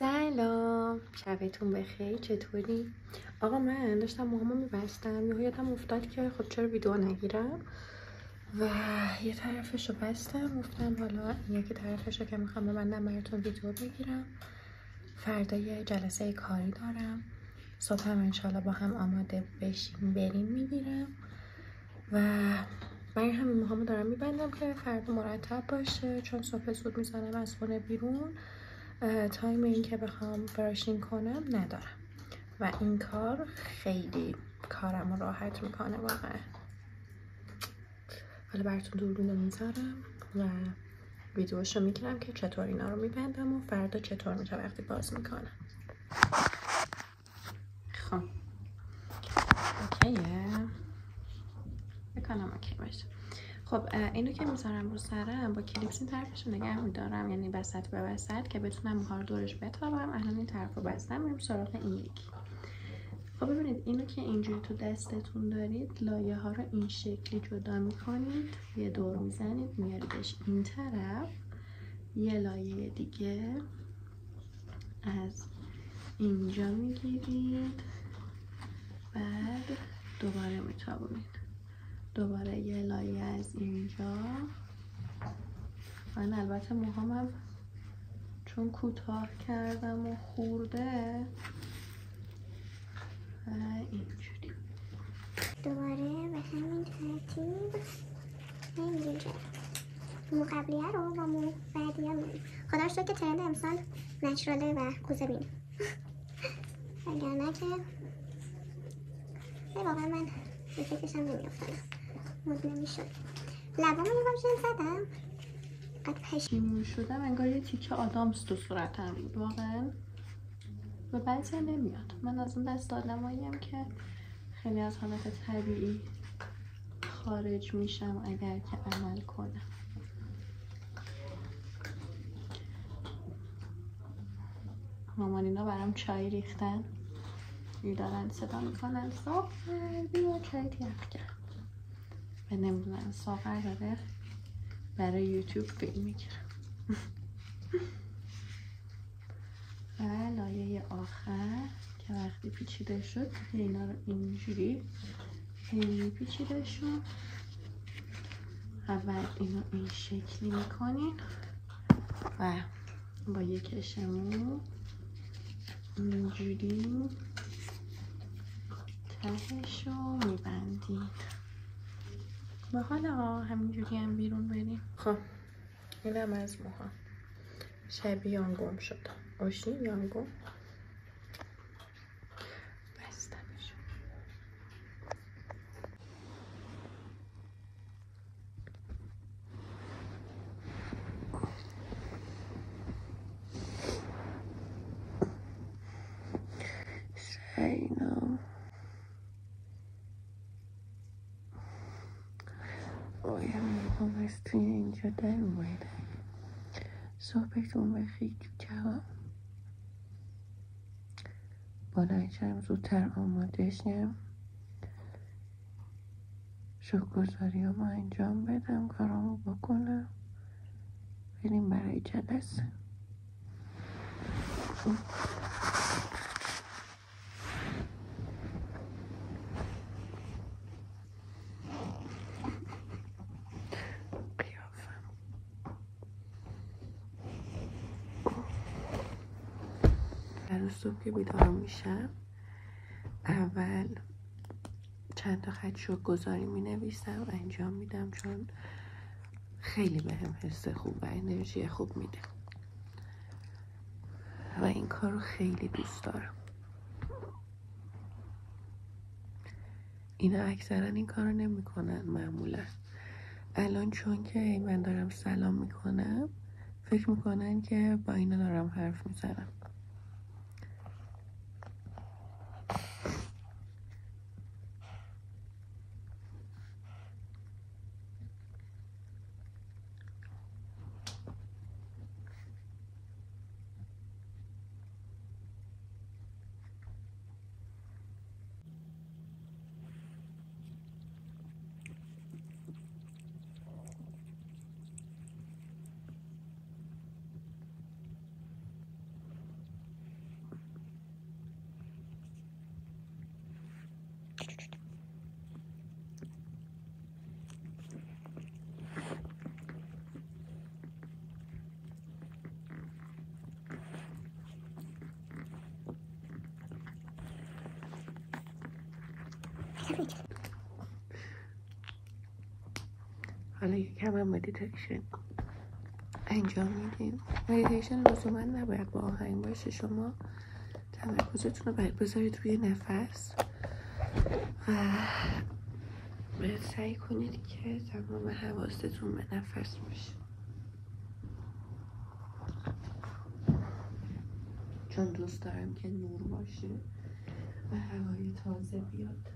سلام، شبتون بخیر. چطوری؟ آقا من داشتم موهامو میبستم، یادم افتاد که خب چرا ویدیو نگیرم و یه طرفشو بستم. گفتم حالا یکی طرفشو که میخوام ببندم براتون ویدیو بگیرم. فردا یه جلسه کاری دارم، صبح هم انشالله با هم آماده بشیم بریم میگیرم و برای همین موهامو دارم میبندم که فردا مرتب باشه، چون صبح زود میزنم از خونه بیرون، تایم این که بخوام براشینگ کنم ندارم و این کار خیلی کارم رو راحت میکنه واقعا. حالا براتون دوربین رو میذارم و ویدیوشو میگیرم که چطور اینا رو میبندم و فردا چطور میشه وقتی باز میکنم. خب اوکیه، بکنم اوکی باشه. خب اینو که میذارم رو سرم با کلیپس این طرفش رو نگه میدارم، یعنی وسط به وسط، که بتونم موها رو دورش بتابم. الان این طرف رو بستم، میریم سراغ این یکی. خب ببینید اینو که اینجوری تو دستتون دارید، لایه ها رو این شکلی جدا میکنید، یه دور میزنید میاریدش این طرف، یه لایه دیگه از اینجا میگیرید، بعد دوباره میتابونید، دوباره یه لایه از اینجا. من البته موهامم چون کوتاه کردم و خورده و اینجوری دوباره به همین ترتیب اینجا مو قبلیه رو با مو بعدیه میریم. خدا رو شکر که ترند امسال نچراله و کوزه بینه وگرنه که واقعا من به فکرشم نمیافتادم، مود نمیشد. لبامو نگاه میشن زدم قد پشیمون شدم، انگار یه تیکه آدامس تو صورتم بود واقعا و بعضی نمیاد. من از اون دست آدماییم که خیلی از حالت طبیعی خارج میشم اگر که عمل کنم. مامانینا برام چای ریختن، دارن صدا میکنن ساغر بیا چای تیخ کرد و نمیدونن ساغر داره برای یوتیوب فیلم میگیرم. و لایه آخر که وقتی پیچیده شد اینا رو اینجوری پیچیده شد. اول اینو این شکلی میکنین و با یک کشمو اینجوری تهشو میبندید و حالا همینجوری هم بیرون بریم. خب اینم از موها، شبیه یانگوم شد، آشی یانگوم بستمش. سینا باید موهام از توی اینجا در اومده. صبحتون بخیر جواب بلند شم زودتر آماده شم، شکرگزاریامو انجام بدم، کارامو بکنم، بریم برای جلسه. هر صبح که بیدار میشم اول چند تا خط شکرگزاری می نویسم انجام میدم، چون خیلی بهم حس خوب و انرژی خوب میده و این کار رو خیلی دوست دارم. اینا اکثرا این کار رو نمی کنن معمولا. الان چون که من دارم سلام میکنم فکر میکنن که با اینا دارم حرف میزنم. حالا یکم مدیتیشن انجام میدیم. مدیتیشن لزوما نباید با آهنگ باشه، شما تمرکزتون رو باید بذارید روی نفس و باید سعی کنید که تمام حواستون به نفس باشه، چون دوست دارم که نور باشه و هوای تازه بیاد.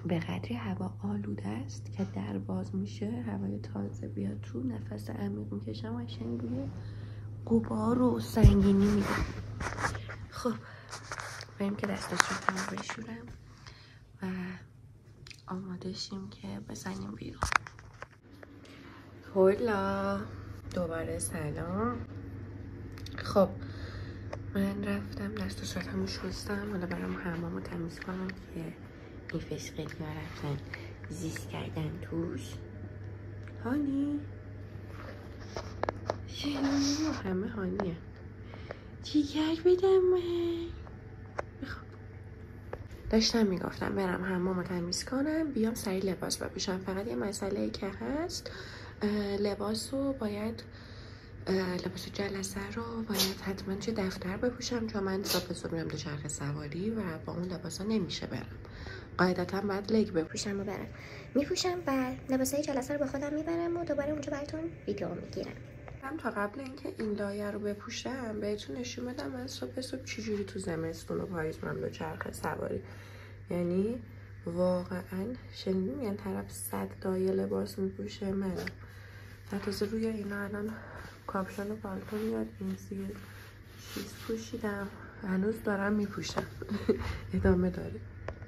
به قدری هوا آلوده است که در باز میشه، هوای تازه بیاد تو، نفس عمیق میکشم و قشنگ روی غبار و سنگینی میره. خب بریم که دستاشو بشورم و آماده شیم که بزنیم بیرون. هولا، دوباره سلام. خب من رفتم دست و صورتمو شستم، حالا برام حمامو تمیز کنم که این فسقلی ها رفتن زیست کردن توش. هانی شنو همه هانیه چیکار بدم من. داشتم میگفتم برم حمامو تمیز کنم بیام سری لباس بپوشم. فقط یه مسئله ای که هست، لباسو باید لباس جلسه رو باید حتما توی دفتر بپوشم، چون من صبح میرم دوچرخه سواری و با اون لباسا نمیشه برم. قاعدتا باید لگ بپوشم و برم. میپوشم و لباسای جلسه رو با خودم میبرم و دوباره اونجا براتون ویدیو میگیرم. من تا قبل اینکه این لایه رو بپوشم بهتون نشون بدم من صبح چجوری تو زمستون و پاییز میرم دوچرخه سواری. یعنی واقعا شنیدیم یعنی طرف 100 لایه لباس میپوشه. من تازه روی اینا الان کاپشن و پالتو میاد، این زیر چیز پوشیدم، هنوز دارم میپوشم. ادامه داره.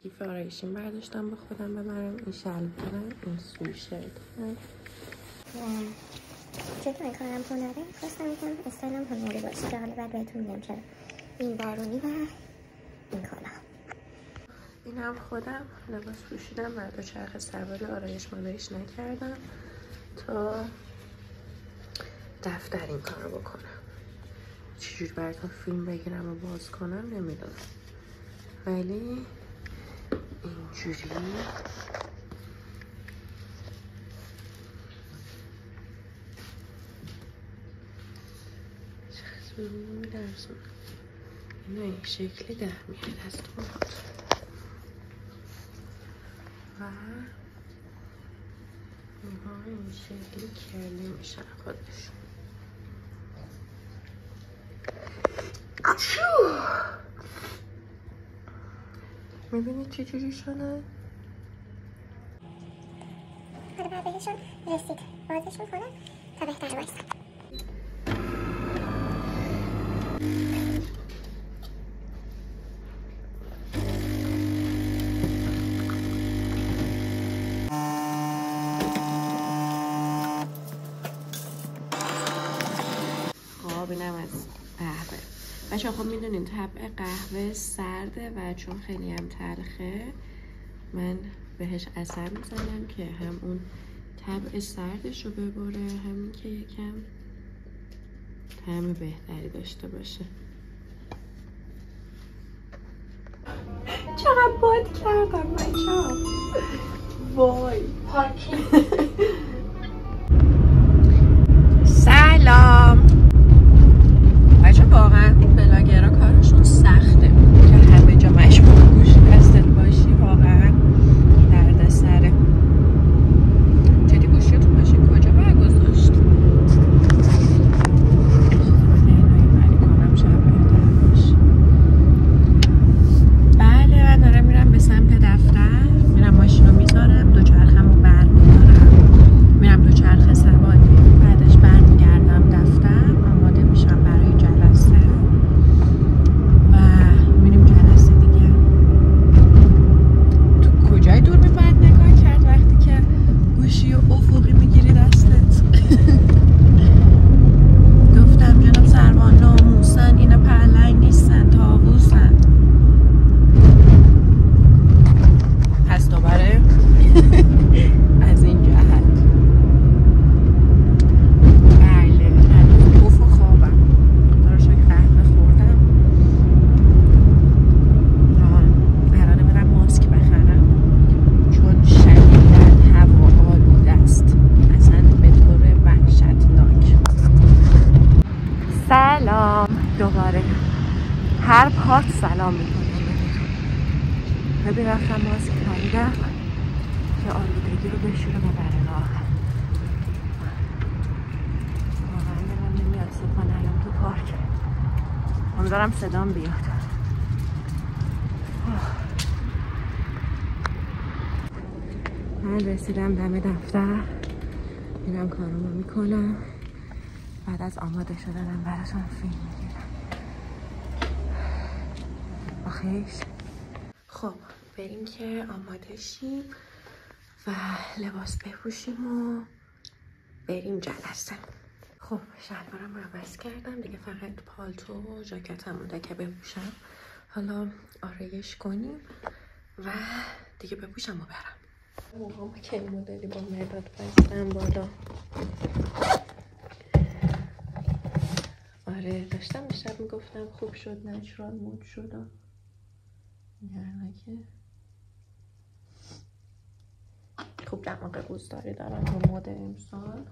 کیف آرایشیم برداشتم به خودم ببرم، این شلوارم، این سویشرت. چون این کارم هنره خواستم یکم استایلم هنری باشه که حالا بعد بهتون میگم چرا. این بارونی و این کالا. این هم خودم لباس پوشیدم و دوچرخه سواری آرایش مالایش نکردم تا دفتر این کار رو بکنم. چجوری براتون فیلم بگیرم و باز کنم نمیدونم، ولی اینجوری چقدر میدرسون اینو این شکلی در میاد از تو و اینها این شکلی کرلی میشن خودشون. میبینید چه جوری شده؟ حالا باید بهشون رسید بازشون کنم تا بهتر بایستم. خب اینم از قهوه. بچه خب میدونین طبع قهوه سرده و چون خیلی هم تلخه من بهش عسل میزنم که هم اون طبع سردش رو ببره، همین که یکم طعم بهتری داشته باشه. چقدر باد کردم بچه ها. وای پارکینگ. سلام بچه، واقعا بلاگرها کارشون سخته که همه جا مشغول گوش دستت باشی، واقعا درد سره. جدی گوشیتون باشی کجا برگذاشت؟ من اینایی کنم شب اعلام میکنم ببین رفتم ماسک خریدم که آلودگی رو بشوره ببره راه. واقعا دلم نمیاد صبحانه الان تو پارک. امیدوارم صدام بیاد. من رسیدم دم دفتر، میرم کارامو میکنم. بعد از آماده شدنم براتون فیلم میگیرم. آخیش خب بریم که آماده شیم و لباس بپوشیم و بریم جلسه. خب شلوارم رو عوض کردم دیگه، فقط پالتو و ژاکتم مونده که بپوشم. حالا آرایش کنیم و دیگه بپوشم و برم. موهام که این مدلی با مداد بستم بالا. آره داشتم شب میگفتم خوب شد نچرال مود شدم، یعنی که خوب دماغ روزداری دارم با مد امسال.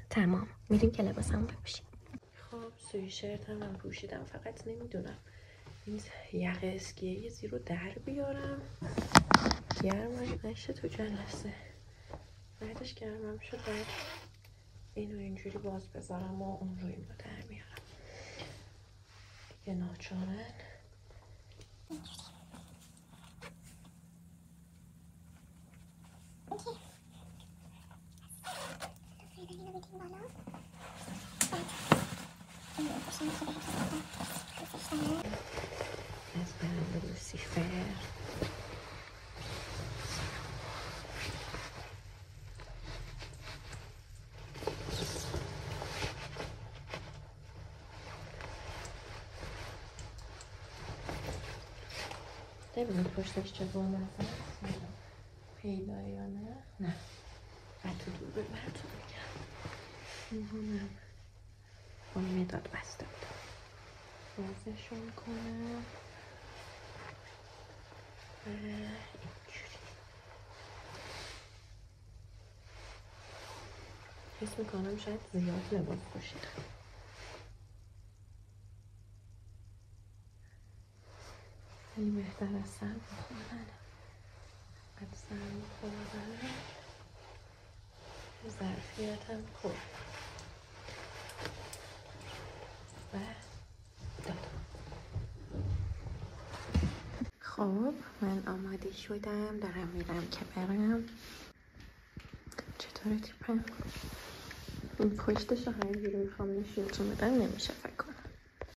تمام میریم که لباسمو بپوشیم. خب سویشرتم هم پوشیدم، فقط نمیدونم این یقه اسکیه زیر رو در بیارم گرمش نشه تو جلسه. بعدش گرمم شد بعد اینو اینجوری باز بذارم و اون رو این رو در میارم دیگه ناچارن. از برند لوسیفر ببینید پشتش چه بامزه است. پیدا یا نه؟ نه بعد تو دور براتون میگم. میمونم با مداد بسته بودم بازشون کنم و اینجوری حس میکنم شاید زیاد لباس پوشیدم. خیلی بهتر از سر بخوردن. از سر بخوردن ظرفیتم خوب و دادم. خب من آماده شدم دارم میرم که برم. چطوره تیپم؟ این پشتش رو هر جوری میخوام نشونتون بدم نمیشه فکر کنم.